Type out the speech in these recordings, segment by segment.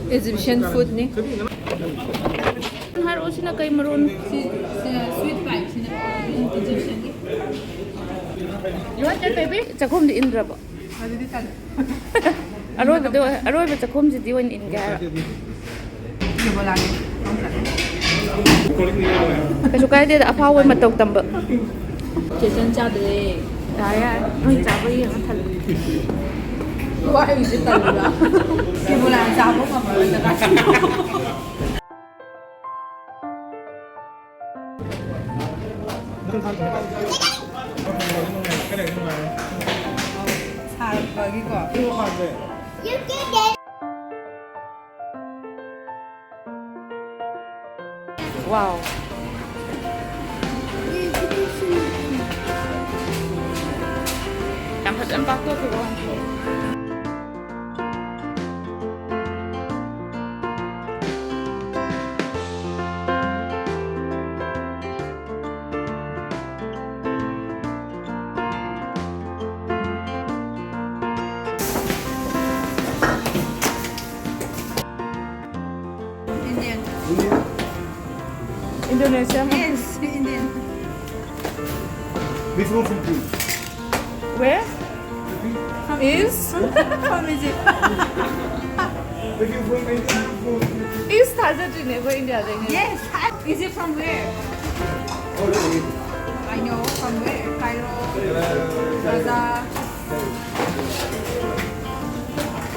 Egyptian food ni. Har osi na kay maroon sweet pie sina Egyptian ni. You want that baby? Chakom di indra ba? Hadi di tan. Aroi ba chakom di diwan in gara. Kebola ni. Kaso kaya di da apaw ma tog tamba. Chesan cha de. Daya, oi cha ba yi ang thal. Why is it tan ba? Kebola cha ba ma ba da ka. Wow. Em thật ăn bác tôi thì không. Indonesia? Yes, Indian. Which one from you? Where? From East? From Egypt. If you from East has a never India. Yes. Is it from where? I know from where. Cairo, Gaza.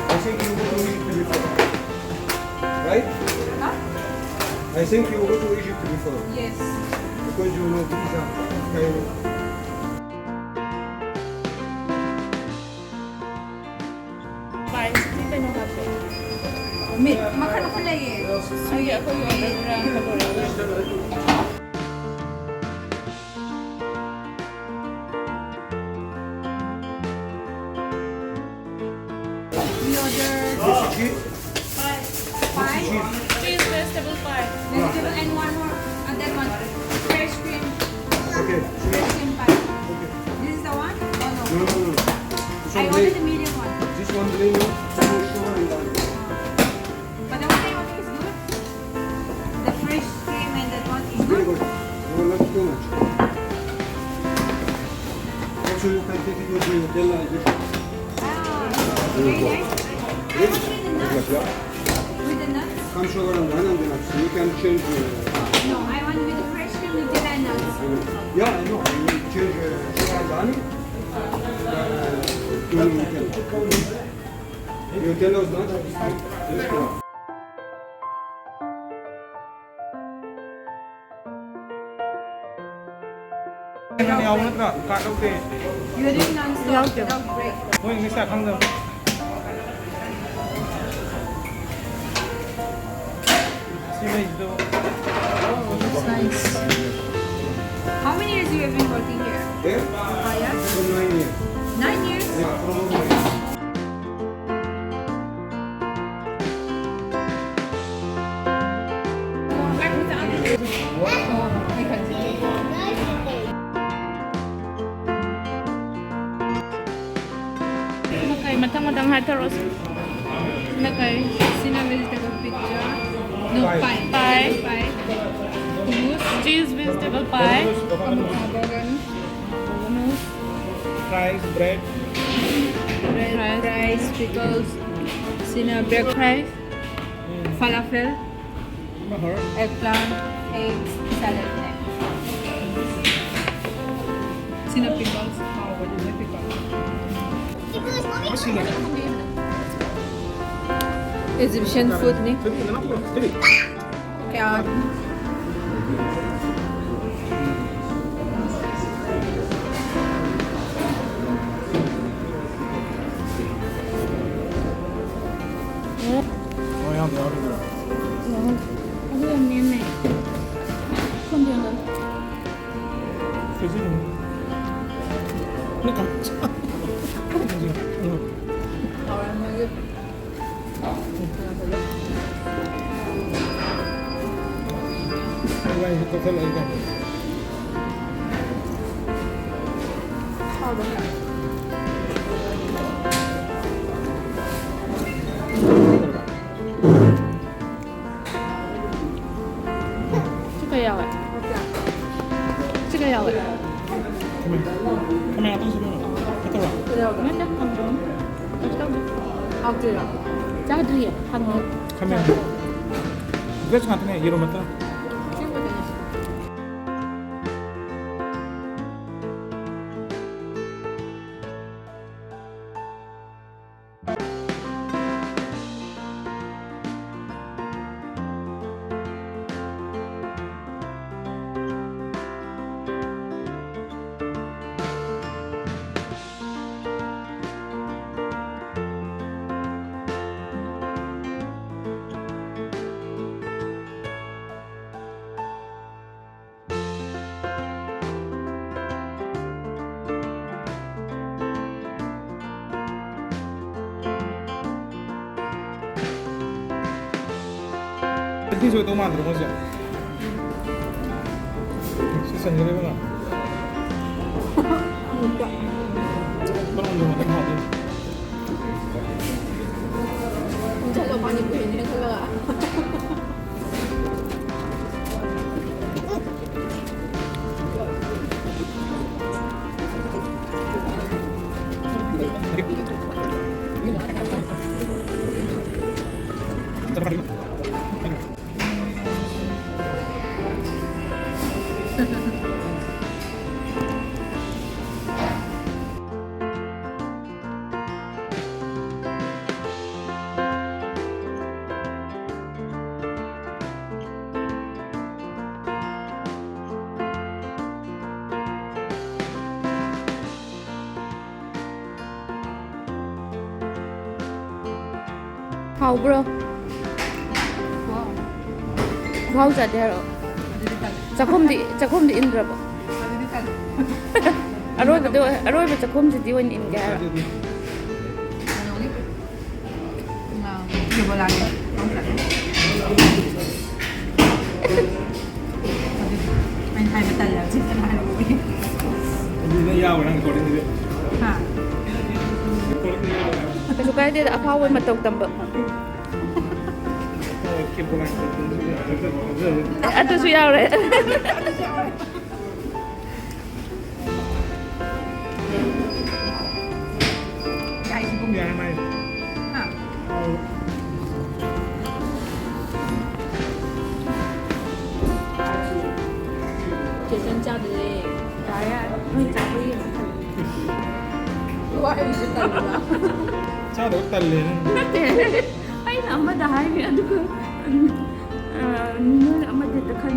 I think you go to Egypt before. Right? Huh? I think you go to Egypt before. Yes. Because you know Giza, Cairo. Bye. Dito na kape. Makan ako lagi. Sige, ako yung We order pie, cheese vegetable pie. vegetable, and one more. And then one fresh cream. Okay. Fresh cream pie. Okay. This is the one? Oh no. No. I ordered the medium one. This one plain, sugar and garlic. But the one I ordered is good. The fresh cream and that one is Very good. good. No, not too much. Also, you can take it with the Nutella. Very nice. I want with the nuts. With the nuts? Some sugar and nuts. You can change. No, I want with the fresh cream, Nutella and nuts. Yeah, I know. You will change sugar and honey. To Nutella. Nutella is not. Let's go. You're doing non-stop without break. Nice. How many years you have been working here? There? Yeah? For 9 years. 9 years? Yeah, from Back with the other. Oh, I can see. Nakay matang-matang hataros. Nakay Sina vegetable pizza. No, pie. Pie. Pie. Hummus. cheese vegetable pie. Burger. Hummus. fries, bread. Bread, rice, pickles. Sina bread fry. Falafel. Eggplant. Eggs. Salad. Sina pickles. What is my pickles? Egyptian food ni. Kaya Ano yung nene? Kundi ano? vậy. 카멘 어떤 소리야? 어떠라? Nó chắc không đúng. Học gì ạ? Chắc gì ạ? Thằng 카멘. 그래서 같은 이런 것도. 이 소리 너무 안 들어보죠? 시선 이래구나. 그럼 좀 어떤 거 하지? 혼자가 많이 보이는 컬러가. How bro? How is that there? Chakom di Indra ba? Aroi ba chakom di diwan in gara. Kebola ya. Main Thai betul ya, cinta mahal ini. Ini ya orang kau ini. Ha. Kesukaan dia tak apa matog tambah. Kebola. Ada suya orang. Ya itu pun. Biar main. Ha. Chị sinh cha đi. Đấy ạ, hơi chả có gì. Waroubiroi ba? 차도 딸리는. Ay na amma da hay ano ko. Nuna amma dito kan.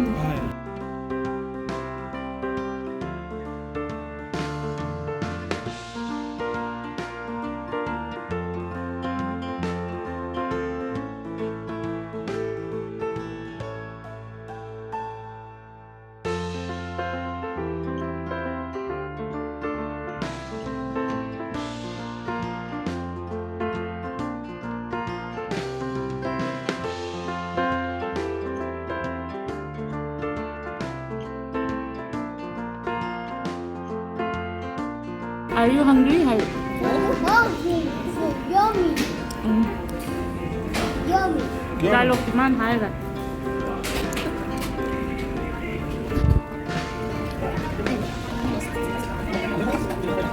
Are you hungry? Hay? Oh, so yummy. Yummy. Dialog man hay ra.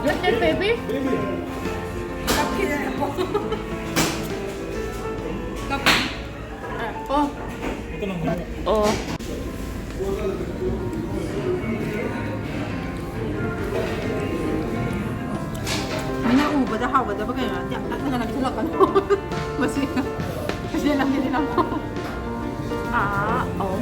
What's that baby? Oh. Oh. Bada hawa bada bagay na. Ya, nagkakanak sila kan. Kasi lang din ako. Ah, oh.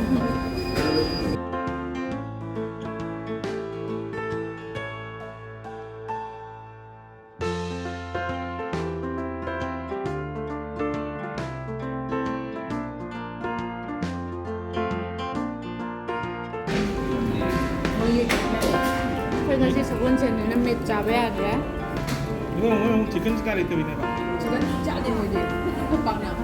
그래서 이제 두 번째는 몇 잡아야 돼? 이거 오늘 치킨 스카리 때문에 봐. Chicken chả đi ngồi đi. Không bằng nào.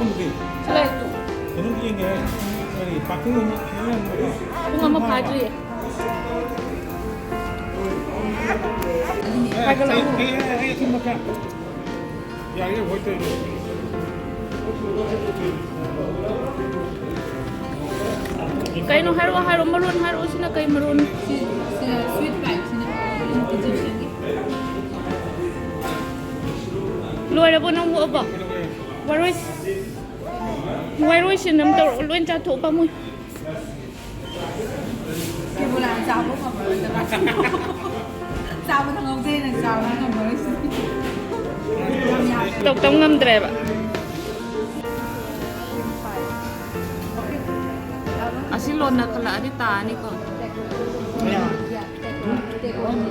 mungkin. Selain itu, Ini dia ini pakai ini. bunga mapaju ya. Ini makan. Ya, ini hotel. Kayo no haro maroon haro sina kay maroon. Sweet pie. Egyptian. Luar na po nang buo ba? Waroy sinam tao luan cha thổ pa mo. Kebola ang sabo ka ba? Sabo ng ngong din ang sabo ng ngong. Tok tong ngam dre ba. Asilon na kala di tani ko. Ya. Yeah, take one.